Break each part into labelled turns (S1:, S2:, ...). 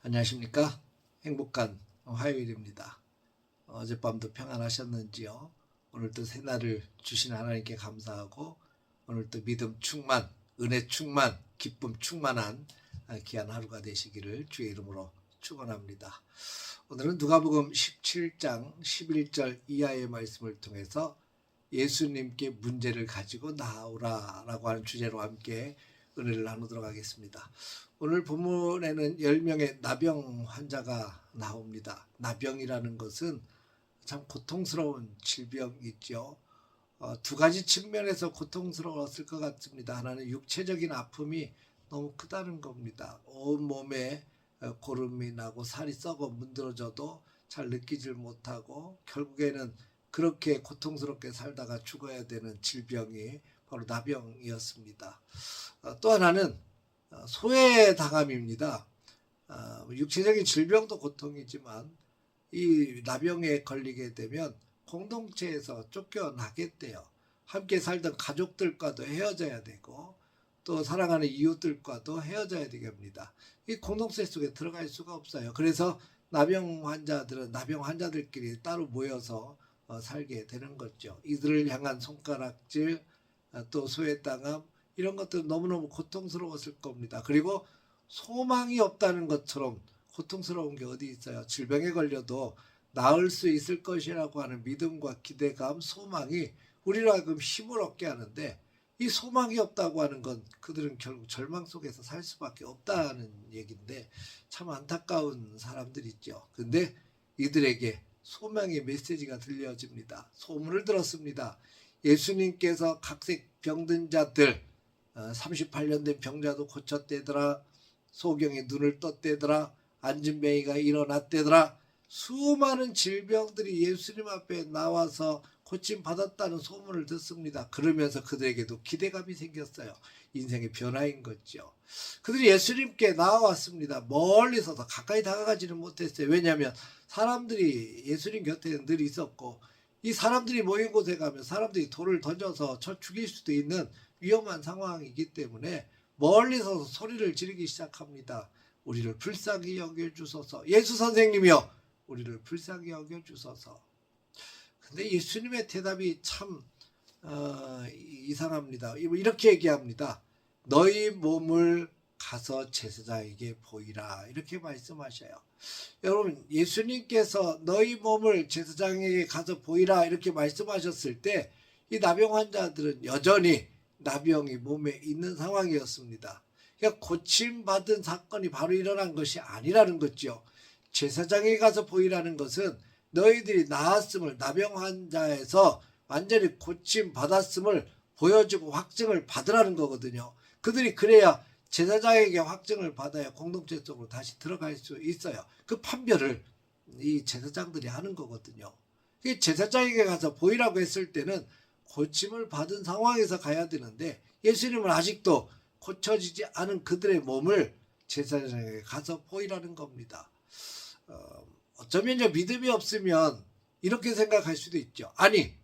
S1: 안녕하십니까? 행복한 화요일입니다. 어젯밤도 평안하셨는지요? 오늘도 새날을 주신 하나님께 감사하고 오늘도 믿음 충만, 은혜 충만, 기쁨 충만한 귀한 하루가 되시기를 주의 이름으로 축원합니다. 오늘은 누가복음 17장 11절 이하의 말씀을 통해서 예수님께 문제를 가지고 나오라라고 하는 주제로 함께 은혜를 나누도록 하겠습니다. 오늘 본문에는 10명의 나병 환자가 나옵니다. 나병이라는 것은 참 고통스러운 질병이죠. 두 가지 측면에서 고통스러웠을 것 같습니다. 하나는 육체적인 아픔이 너무 크다는 겁니다. 온 몸에 고름이 나고 살이 썩어 문드러져도 잘 느끼질 못하고 결국에는 그렇게 고통스럽게 살다가 죽어야 되는 질병이 바로 나병이었습니다. 또 하나는 소외당함입니다. 육체적인 질병도 고통이지만 이 나병에 걸리게 되면 공동체에서 쫓겨나겠대요. 함께 살던 가족들과도 헤어져야 되고 또 사랑하는 이웃들과도 헤어져야 되게 합니다. 이 공동체 속에 들어갈 수가 없어요. 그래서 나병 환자들끼리 따로 모여서 살게 되는 거죠. 이들을 향한 손가락질, 또 소외당함 이런 것들은 너무너무 고통스러웠을 겁니다. 그리고 소망이 없다는 것처럼 고통스러운 게 어디 있어요. 질병에 걸려도 나을 수 있을 것이라고 하는 믿음과 기대감, 소망이 우리로 하여금 힘을 얻게 하는데 이 소망이 없다고 하는 건 그들은 결국 절망 속에서 살 수밖에 없다는 얘기인데 참 안타까운 사람들이죠. 근데 이들에게 소망의 메시지가 들려집니다. 소문을 들었습니다. 예수님께서 각색 병든 자들 38년 된 병자도 고쳤대더라. 소경이 눈을 떴대더라. 앉은 뱅이가 일어났대더라. 수많은 질병들이 예수님 앞에 나와서 고침받았다는 소문을 듣습니다. 그러면서 그들에게도 기대감이 생겼어요. 인생의 변화인 거죠. 그들이 예수님께 나와왔습니다. 멀리 서서 가까이 다가가지는 못했어요. 왜냐하면 사람들이 예수님 곁에 늘 있었고 이 사람들이 모인 곳에 가면 사람들이 돌을 던져서 저 죽일 수도 있는 위험한 상황이기 때문에 멀리 서서 소리를 지르기 시작합니다. 우리를 불쌍히 여겨주소서. 예수 선생님이여 우리를 불쌍히 여겨주소서. 근데 예수님의 대답이 참 이상합니다. 이렇게 얘기합니다. 너희 몸을 가서 제사장에게 보이라 이렇게 말씀하셔요. 여러분 예수님께서 너희 몸을 제사장에게 가서 보이라 이렇게 말씀하셨을 때 이 나병 환자들은 여전히 나병이 몸에 있는 상황이었습니다. 그러니까 고침받은 사건이 바로 일어난 것이 아니라는 거죠. 제사장에 가서 보이라는 것은 너희들이 나았음을 나병 환자에서 완전히 고침받았음을 보여주고 확증을 받으라는 거거든요. 그들이 그래야 제사장에게 확증을 받아야 공동체 속으로 다시 들어갈 수 있어요. 그 판별을 이 제사장들이 하는 거거든요. 제사장에게 가서 보이라고 했을 때는 고침을 받은 상황에서 가야 되는데 예수님은 아직도 고쳐지지 않은 그들의 몸을 제사장에게 가서 보이라는 겁니다. 어쩌면 믿음이 없으면 이렇게 생각할 수도 있죠. 아니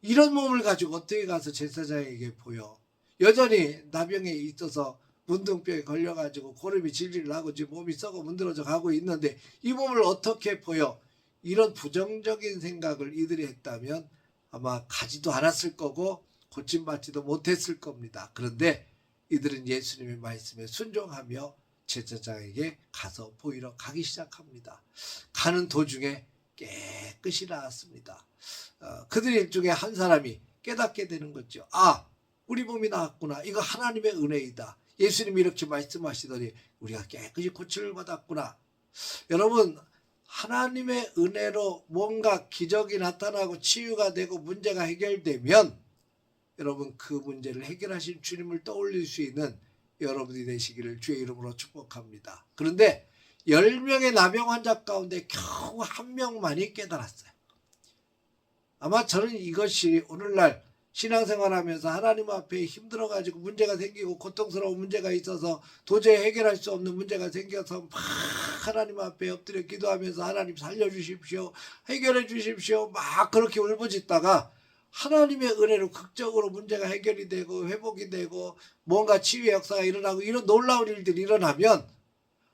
S1: 이런 몸을 가지고 어떻게 가서 제사장에게 보여. 여전히 나병에 있어서 문둥병에 걸려가지고 고름이 질질 나고 지금 몸이 썩어 문드러져 가고 있는데 이 몸을 어떻게 보여. 이런 부정적인 생각을 이들이 했다면 아마 가지도 않았을 거고 고침받지도 못했을 겁니다. 그런데 이들은 예수님의 말씀에 순종하며 제사장에게 가서 보이러 가기 시작합니다. 가는 도중에 깨끗이 나았습니다. 그들 중에 한 사람이 깨닫게 되는 거죠. 아, 우리 몸이 나았구나. 이거 하나님의 은혜이다. 예수님이 이렇게 말씀하시더니 우리가 깨끗이 고침을 받았구나. 여러분 하나님의 은혜로 뭔가 기적이 나타나고 치유가 되고 문제가 해결되면 여러분 그 문제를 해결하신 주님을 떠올릴 수 있는 여러분이 되시기를 주의 이름으로 축복합니다. 그런데 10명의 나병 환자 가운데 겨우 1명만이 깨달았어요. 아마 저는 이것이 오늘날 신앙생활하면서 하나님 앞에 힘들어가지고 문제가 생기고 고통스러운 문제가 있어서 도저히 해결할 수 없는 문제가 생겨서 막 하나님 앞에 엎드려 기도하면서 하나님 살려주십시오. 해결해 주십시오. 막 그렇게 울부짖다가 하나님의 은혜로 극적으로 문제가 해결이 되고 회복이 되고 뭔가 치유의 역사가 일어나고 이런 놀라운 일들이 일어나면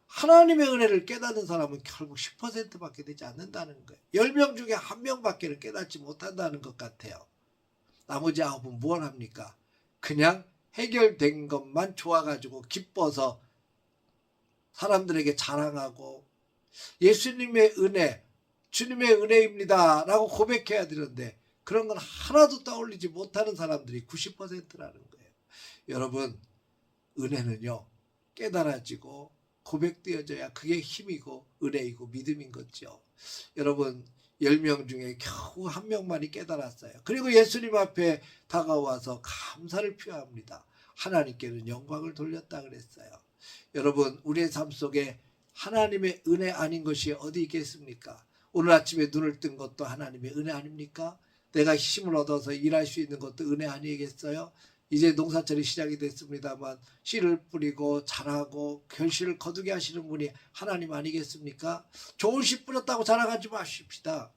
S1: 하나님의 은혜를 깨닫는 사람은 결국 10%밖에 되지 않는다는 거예요. 10명 중에 1명밖에 깨닫지 못한다는 것 같아요. 나머지 9은 무엇 합니까? 그냥 해결된 것만 좋아가지고 기뻐서 사람들에게 자랑하고 예수님의 은혜, 주님의 은혜입니다 라고 고백해야 되는데 그런 건 하나도 떠올리지 못하는 사람들이 90%라는 거예요. 여러분, 은혜는요 깨달아지고 고백되어져야 그게 힘이고 은혜이고 믿음인 거죠. 여러분, 10명 중에 겨우 1명만이 깨달았어요. 그리고 예수님 앞에 다가와서 감사를 표합니다. 하나님께는 영광을 돌렸다 그랬어요. 여러분, 우리의 삶 속에 하나님의 은혜 아닌 것이 어디 있겠습니까? 오늘 아침에 눈을 뜬 것도 하나님의 은혜 아닙니까? 내가 힘을 얻어서 일할 수 있는 것도 은혜 아니겠어요? 이제 농사철이 시작이 됐습니다만 씨를 뿌리고 자라고 결실을 거두게 하시는 분이 하나님 아니겠습니까? 좋은 씨 뿌렸다고 자랑하지 마십시다.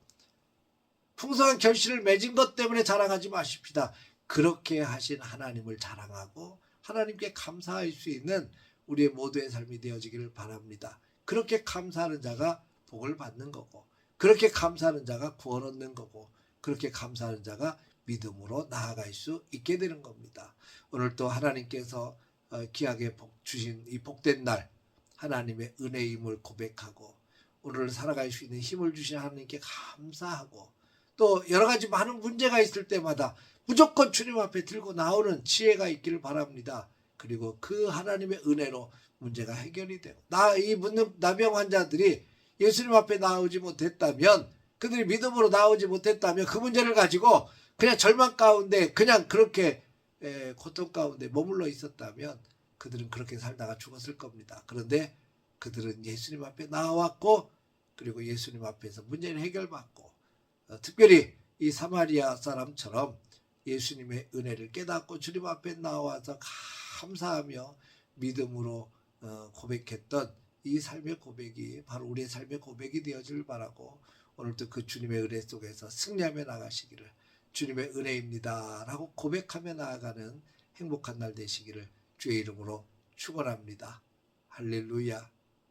S1: 풍성한 결실을 맺은 것 때문에 자랑하지 마십시다. 그렇게 하신 하나님을 자랑하고 하나님께 감사할 수 있는 우리의 모두의 삶이 되어지기를 바랍니다. 그렇게 감사하는 자가 복을 받는 거고 그렇게 감사하는 자가 구원 얻는 거고 그렇게 감사하는 자가 믿음으로 나아갈 수 있게 되는 겁니다. 오늘 또 하나님께서 귀하게 주신 이 복된 날 하나님의 은혜임을 고백하고 오늘 살아갈 수 있는 힘을 주신 하나님께 감사하고 또 여러 가지 많은 문제가 있을 때마다 무조건 주님 앞에 들고 나오는 지혜가 있기를 바랍니다. 그리고 그 하나님의 은혜로 문제가 해결이 되고 이 나병 환자들이 예수님 앞에 나오지 못했다면 그들이 믿음으로 나오지 못했다면 그 문제를 가지고 그냥 절망 가운데 그냥 그렇게 고통 가운데 머물러 있었다면 그들은 그렇게 살다가 죽었을 겁니다. 그런데 그들은 예수님 앞에 나왔고 그리고 예수님 앞에서 문제를 해결받고 특별히 이 사마리아 사람처럼 예수님의 은혜를 깨닫고 주님 앞에 나와서 감사하며 믿음으로 고백했던 이 삶의 고백이 바로 우리의 삶의 고백이 되어질 바라고 오늘도 그 주님의 은혜 속에서 승리하며 나가시기를 주님의 은혜입니다 라고 고백하며 나아가는 행복한 날 되시기를 주의 이름으로 축원합니다. 할렐루야.